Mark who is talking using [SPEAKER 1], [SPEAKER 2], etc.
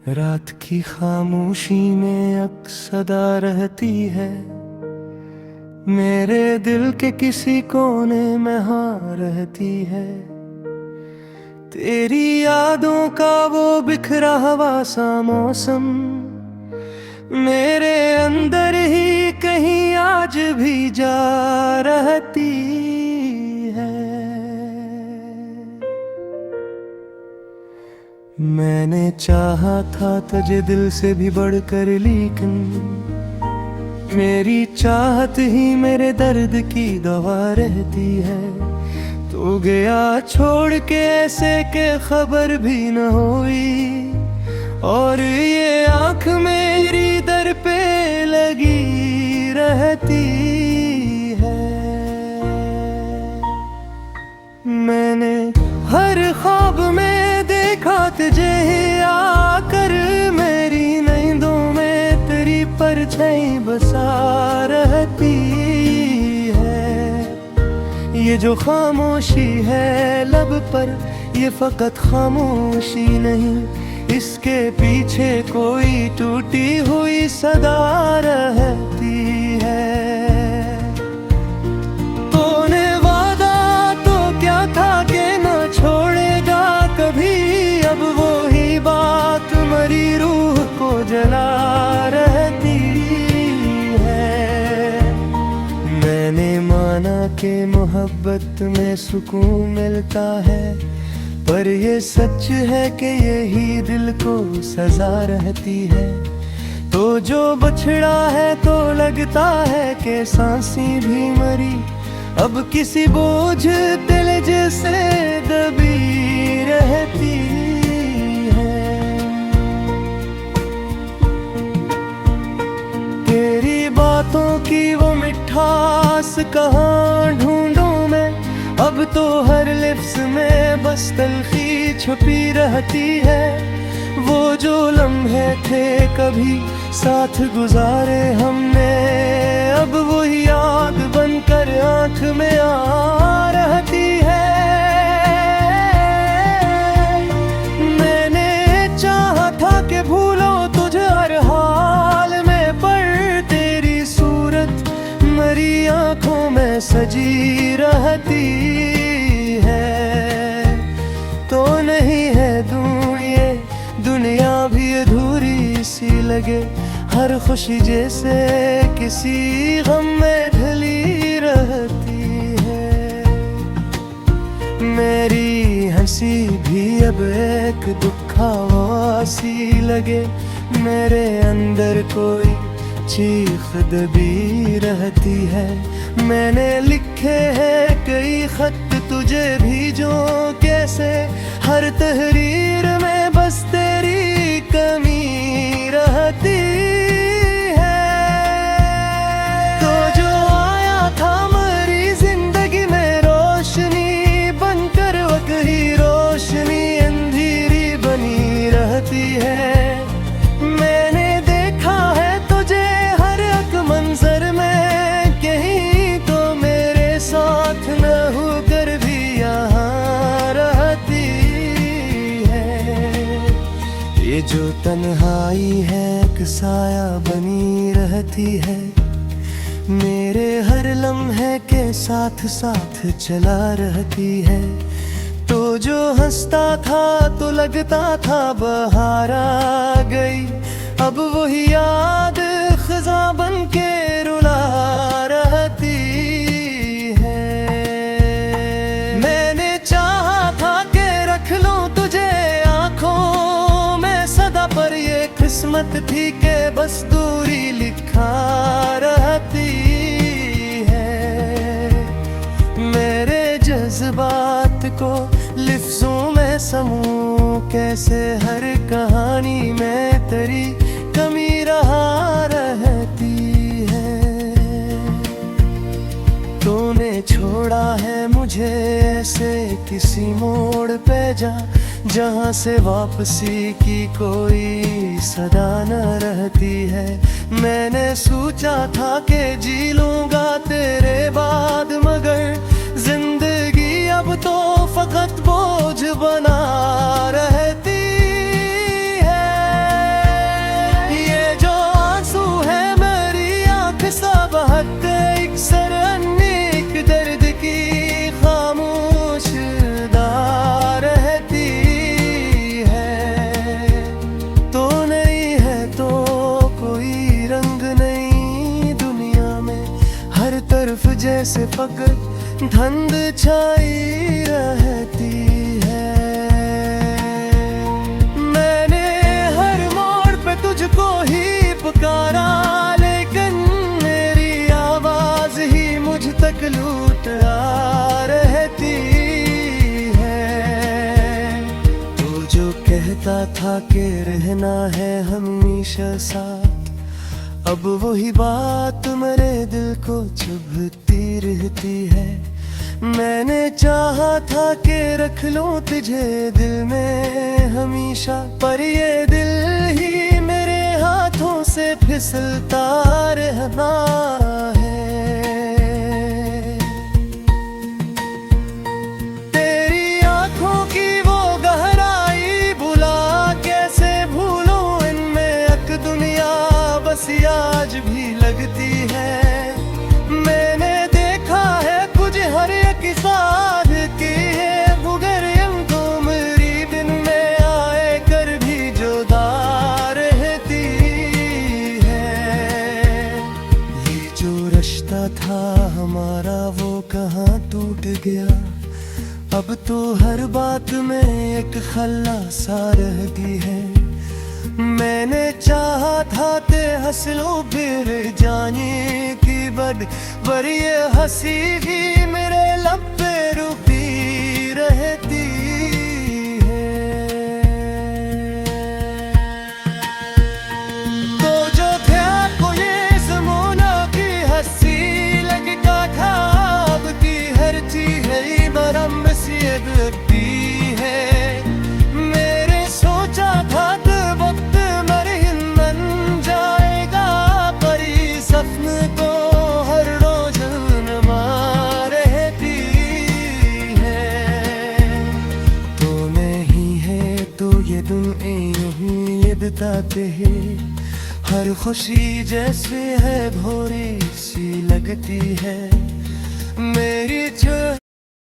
[SPEAKER 1] रात की खामोशी में अक्सदा रहती है, मेरे दिल के किसी कोने में हाँ रहती है। तेरी यादों का वो बिखरा हुआ सा मौसम मेरे अंदर ही कहीं आज भी जा रहती है। मैंने चाहा था तुझे दिल से भी बढ़कर, लेकिन मेरी चाहत ही मेरे दर्द की दवा रहती है। तू गया छोड़ के ऐसे के खबर भी न हुई, और ये आँख मेरी दर पे लगी रहती है। मैंने हर ख्वाब में देखा तुझे आकर, मेरी नींदों में तेरी परछाई बसा रहती है। ये जो खामोशी है लब पर, ये फकत खामोशी नहीं, इसके पीछे कोई टूटी हुई सदा रहती है। तूने वादा तो क्या था कि न छोड़ेगा कभी, अब वो ही बात मरी रूह को जला रहती है। मैंने माना कि मोहब्बत में सुकून मिलता है, पर ये सच है कि यही दिल को सजा रहती है। तो जो बछड़ा है तो लगता है कि सांसें भी मरी, अब किसी बोझ दिल जैसे दबी रहती है। तेरी बातों की वो मिठास कहाँ ढूंढूं मैं, अब तो हर लिफ्ज़ में बस तल्खी छुपी रहती है। वो जो लम्हे थे कभी साथ गुजारे हमने, अब वही याद बनकर आँख में आ रहती है। मैंने चाहा था कि भूलो तुझे हर हाल में, पर तेरी सूरत मरी आँखों में सजी रहती है। तो नहीं है ये दुनिया भी अधूरी सी लगे, हर खुशी जैसे किसी गम में ढली रहती है। मेरी हंसी भी अब एक दुखावासी लगे, मेरे अंदर कोई चीख दबी रहती है। मैंने लिखे हैं कई खत तुझे भेजो कैसे, हर तहरीर में बस तेरी कमी रहती है। तो जो आया था मेरी जिंदगी में रोशनी बनकर, वही रोशनी अंधेरी बनी रहती है। मैंने देखा है तुझे हर एक मंजर में, कहीं तो मेरे साथ न होकर भी यहाँ रहती है। ये जो तन्हाई है एक साया बनी रहती है, मेरे हर लम्हे के साथ साथ चला रहती है। तो जो हंसता था तो लगता था बहार आ गई, अब वही याद खज़ा बन के रुला रहती है। मैंने चाहा था कि रख लूं तुझे आँखों में सदा, पर ये किस्मत थी कि बस दूरी लिखा रहती है। मेरे जज्बात को लिफ्ज़ों में समूं कैसे, हर कहानी में तेरी कमी रहा रहती है। तूने छोड़ा है मुझे ऐसे किसी मोड़ पे जहाँ से वापसी की कोई सदा न रहती है। मैंने सोचा था कि जी लूँगा तेरे बाद, मगर जिंदगी अब तो फकत बोझ बना रहती है। जैसे फकर धंध छाई रहती है। मैंने हर मोड़ पे तुझको ही पुकारा, लेकिन मेरी आवाज ही मुझ तक लूट आ रहती है। तू जो कहता था कि रहना है हमेशा साथ, अब वही बात मेरे दिल को चुभती रहती है। मैंने चाहा था कि रख लूं तुझे दिल में हमेशा, पर ये दिल ही मेरे हाथों से फिसलता रहना है। तेरी आंखों की वो गहराई बुला कैसे भूलूं, इनमें अक दुनिया बस आज भी लगती है। मैंने देखा है कुछ हर एक साध की है, मगर तो मेरी दिन में आए कर भी जुदा रहती है। ये जो रिश्ता था हमारा वो कहाँ टूट गया, अब तो हर बात में एक खल्ला सा रह गई है। मैंने चाहा था ते हंस लो फिर जाने की बद, पर ये हंसी भी मेरे लब पे रुकी रहती है। तो जो थे आपको ये ज़माना की हंसी लगता था, अब की हर चीज़ है मरम सी लगती है। मेरे सोचा था बताते हैं, हर खुशी जैसे है भोरे सी लगती है। मेरी जो